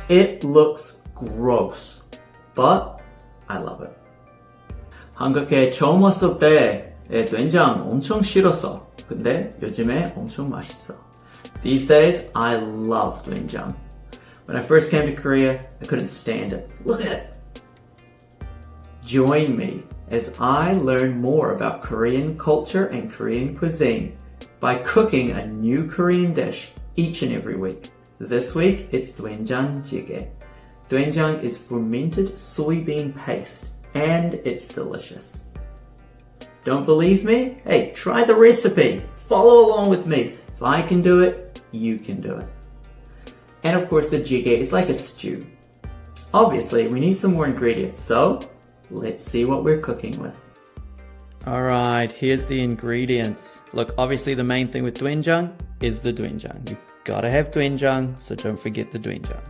It looks gross, but I love it. 한국에 처음 왔을 때 된장 엄청 싫었어. 근데 요즘에 엄청 맛있어. These days, I love 된장. When I first came to Korea, I couldn't stand it. Look at it. Join me as I learn more about Korean culture and Korean cuisine by cooking a new Korean dish each and every week. This week, it's 된장찌개. Doenjang is fermented soybean paste, and it's delicious. Don't believe me? Hey, try the recipe. Follow along with me. If I can do it, you can do it. And of course, the jjigae is like a stew. Obviously, we need some more ingredients, so let's see what we're cooking with. Alright, here's the ingredients. Look, obviously the main thing with doenjang is the doenjang. You gotta have doenjang, so don't forget the doenjang.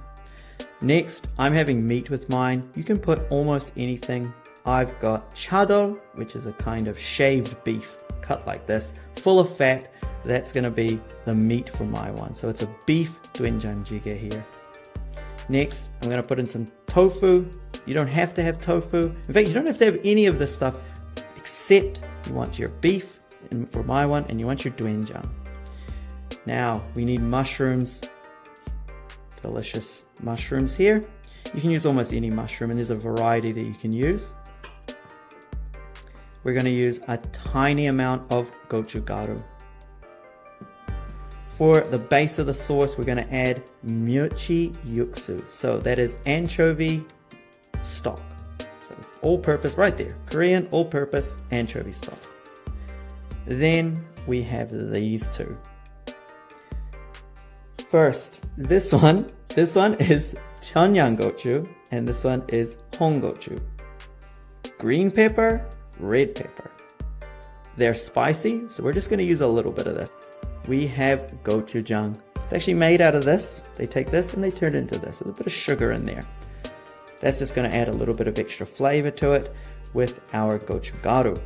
Next, I'm having meat with mine. You can put almost anything. I've got chadol, which is a kind of shaved beef, cut like this, full of fat. That's gonna be the meat for my one. So it's a beef doenjang jjigae here. Next, I'm gonna put in some tofu. You don't have to have tofu. In fact, you don't have to have any of this stuff, except you want your beef for my one, and you want your doenjang. Now, we need mushrooms. Delicious mushrooms here. You can use almost any mushroom, and there's a variety that you can use. We're going to use a tiny amount of gochugaru. For the base of the sauce, we're going to add 멸치육수. So that is anchovy stock. So all-purpose, right there. Korean all-purpose anchovy stock. Then we have these two. First, this one is 청양고추, and this one is 홍고추. Green pepper, red pepper. They're spicy, so we're just going to use a little bit of this. We have gochujang. It's actually made out of this. They take this and they turn it into this with a bit of sugar in there. That's just going to add a little bit of extra flavor to it with our gochugaru.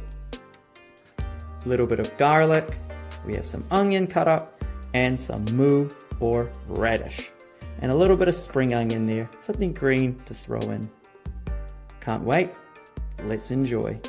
A little bit of garlic. We have some onion cut up and some mu or radish. And a little bit of spring onion there, something green to throw in. Can't wait. Let's enjoy.